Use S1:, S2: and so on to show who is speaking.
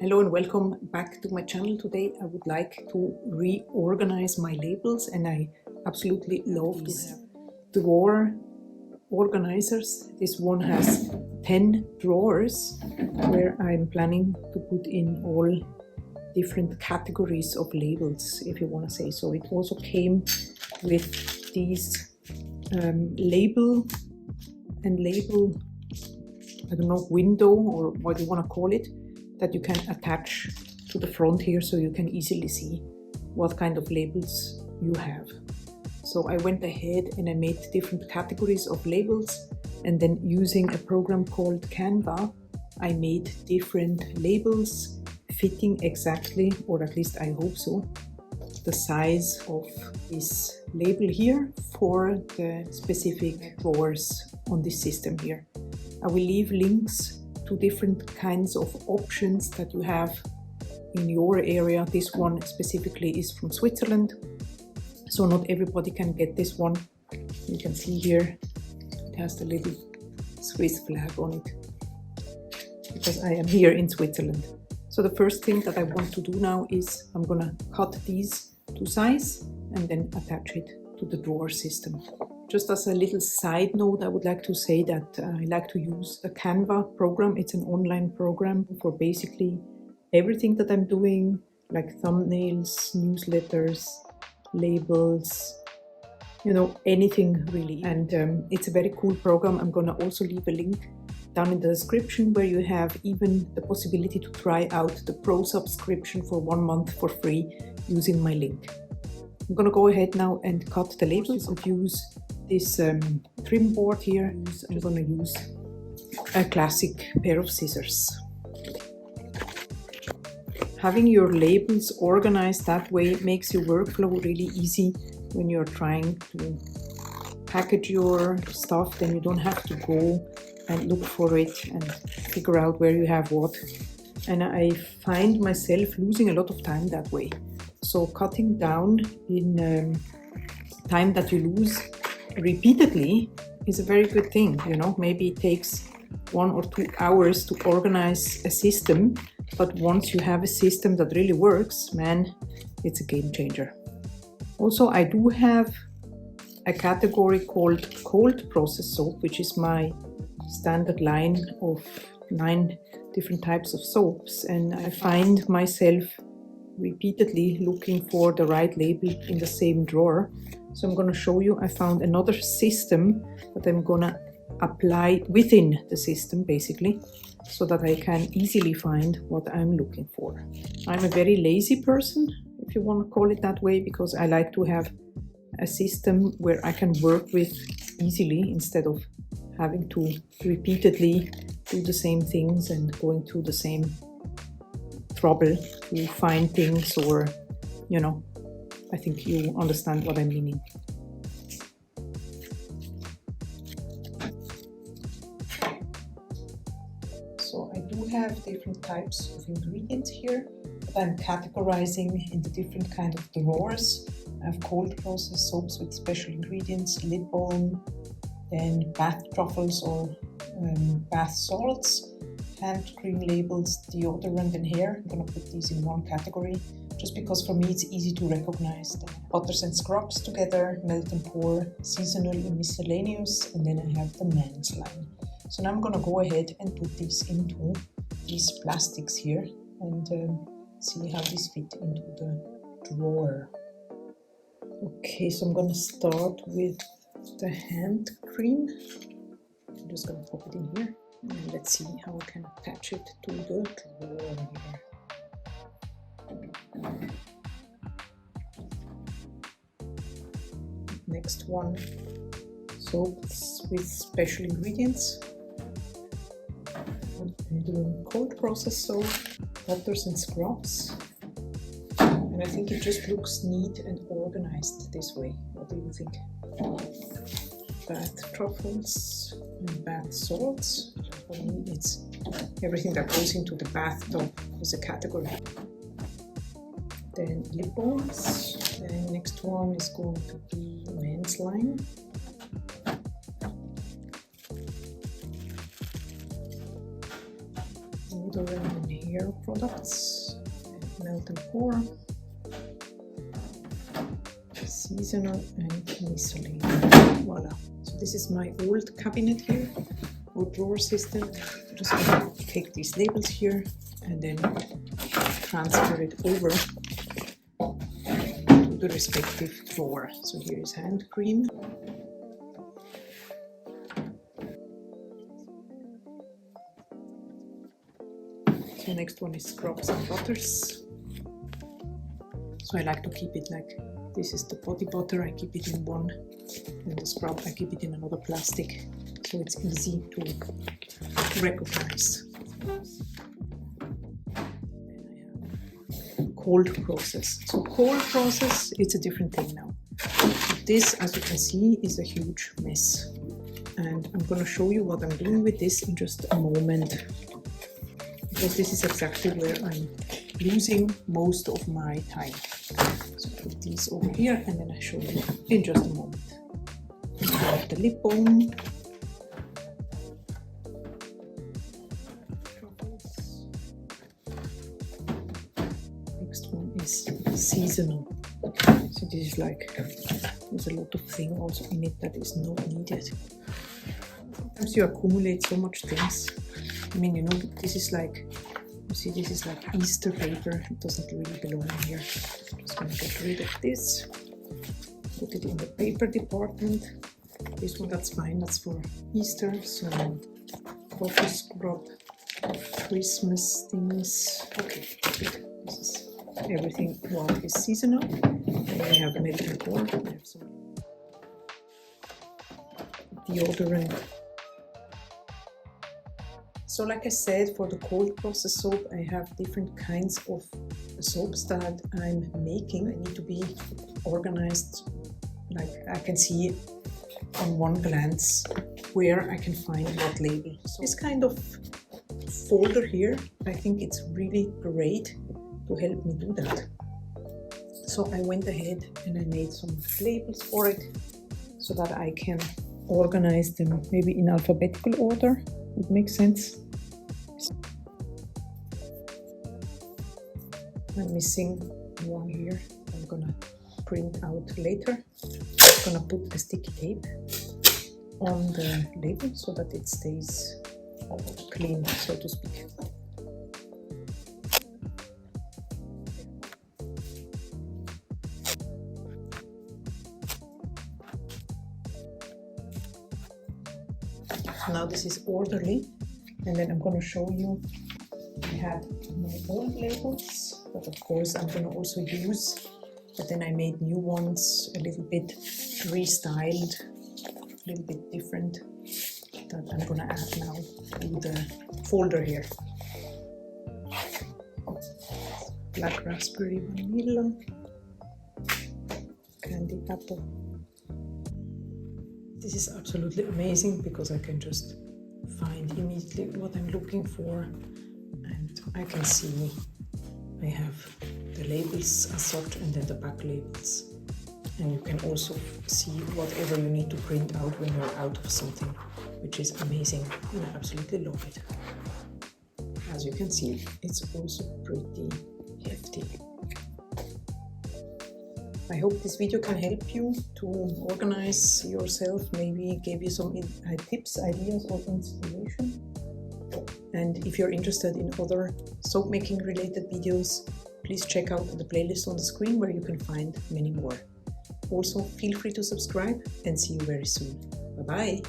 S1: Hello and welcome back to my channel. Today I would like to reorganize my labels, and I absolutely love these drawer organizers. This one has 10 drawers where I'm planning to put in all different categories of labels, if you want to say so. It also came with these label, I don't know, window or what you want to call it, that you can attach to the front here so you can easily see what kind of labels you have. So I went ahead and I made different categories of labels, and then using a program called Canva, I made different labels fitting exactly, or at least I hope so, the size of this label here for the specific drawers on this system here. I will leave links to different kinds of options that you have in your area. This one specifically is from Switzerland, so not everybody can get this one. You can see here it has the little Swiss flag on it because I am here in Switzerland. So the first thing that I want to do now is I'm gonna cut these to size and then attach it to the drawer system. Just as a little side note, I would like to say that I like to use the Canva program. It's an online program for basically everything that I'm doing, like thumbnails, newsletters, labels, you know, anything really. And it's a very cool program. I'm gonna also leave a link down in the description where you have even the possibility to try out the Pro subscription for 1 month for free using my link. I'm gonna go ahead now and cut the labels and use this trim board here. I'm gonna use a classic pair of scissors. Having your labels organized that way makes your workflow really easy when you're trying to package your stuff. Then you don't have to go and look for it and figure out where you have what. And I find myself losing a lot of time that way. So cutting down in time that you lose repeatedly is a very good thing. You know, maybe it takes 1 or 2 hours to organize a system, but once you have a system that really works, man, it's a game changer. Also, I do have a category called cold process soap, which is my standard line of 9 different types of soaps, and I find myself repeatedly looking for the right label in the same drawer. So I'm going to show you, I found another system that I'm going to apply within the system basically, so that I can easily find what I'm looking for. I'm a very lazy person, if you want to call it that way, because I like to have a system where I can work with easily instead of having to repeatedly do the same things and going through the same trouble to find things, or, you know, I think you understand what I'm meaning. So I do have different types of ingredients here that I'm categorizing in the different kind of drawers. I have cold process soaps with special ingredients, lip balm, then bath truffles or bath salts, hand cream labels, deodorant and hair. I'm gonna put these in one category just because for me it's easy to recognize. Butters and scrubs together, melt and pour, seasonal and miscellaneous, and then I have the men's line. So now I'm gonna go ahead and put these into these plastics here and see how these fit into the drawer. Okay, so I'm gonna start with the hand cream. I'm just gonna pop it in here. And let's see how I can attach it to the drawer here. Next one, soaps with special ingredients. I'm doing cold process soap, butters and scrubs. And I think it just looks neat and organized this way. What do you think? Bath truffles and bath salts. For me, it's everything that goes into the bathtub is a category. Then lip balms. Then next one is going to be men's line. Deodorant and hair products. Melt and pour. Seasonal and miscellaneous. Voila. So this is my old cabinet here, or drawer system. Just gonna take these labels here and then transfer it over to the respective drawer. So here is hand cream. The next one is scrubs and butters. So I like to keep it like this is the body butter, I keep it in one, and the scrub I keep it in another plastic, so it's easy to recognize. Cold process. So cold process, it's a different thing now. This, as you can see, is a huge mess, and I'm going to show you what I'm doing with this in just a moment, because this is exactly where I'm losing most of my time. So put these over here and then I show you in just a moment. The lip balm. Next one is seasonal. So this is like, there's a lot of things also in it that is not needed. Sometimes you accumulate so much things. I mean, you know, this is like, you see, this is like Easter paper. It doesn't really belong here. Just gonna get rid of this. Put it in the paper department. This one, that's fine. That's for Easter. So coffee scrub, Christmas things. Okay, good. This is everything what is seasonal. And we have melt and pour. We have some deodorant. So like I said, for the cold process soap, I have different kinds of soaps that I'm making. I need to be organized, like I can see on one glance where I can find what label. So this kind of folder here, I think it's really great to help me do that. So I went ahead and I made some labels for it so that I can organize them maybe in alphabetical order. It makes sense. I'm missing one here. I'm gonna print out later. I'm gonna put a sticky tape on the label so that it stays clean, so to speak. Now this is orderly, and then I'm going to show you. I had my old labels that of course I'm going to also use, but then I made new ones a little bit restyled, a little bit different, that I'm going to add now to the folder here. Black raspberry vanilla, candy apple. This is absolutely amazing because I can just find immediately what I'm looking for, and I can see I have the labels as such and then the back labels, and you can also see whatever you need to print out when you're out of something, which is amazing, and I absolutely love it. As you can see, it's also pretty hefty. I hope this video can help you to organize yourself, maybe gave you some tips, ideas, or inspiration. And if you're interested in other soap making related videos, please check out the playlist on the screen where you can find many more. Also, feel free to subscribe and see you very soon. Bye bye!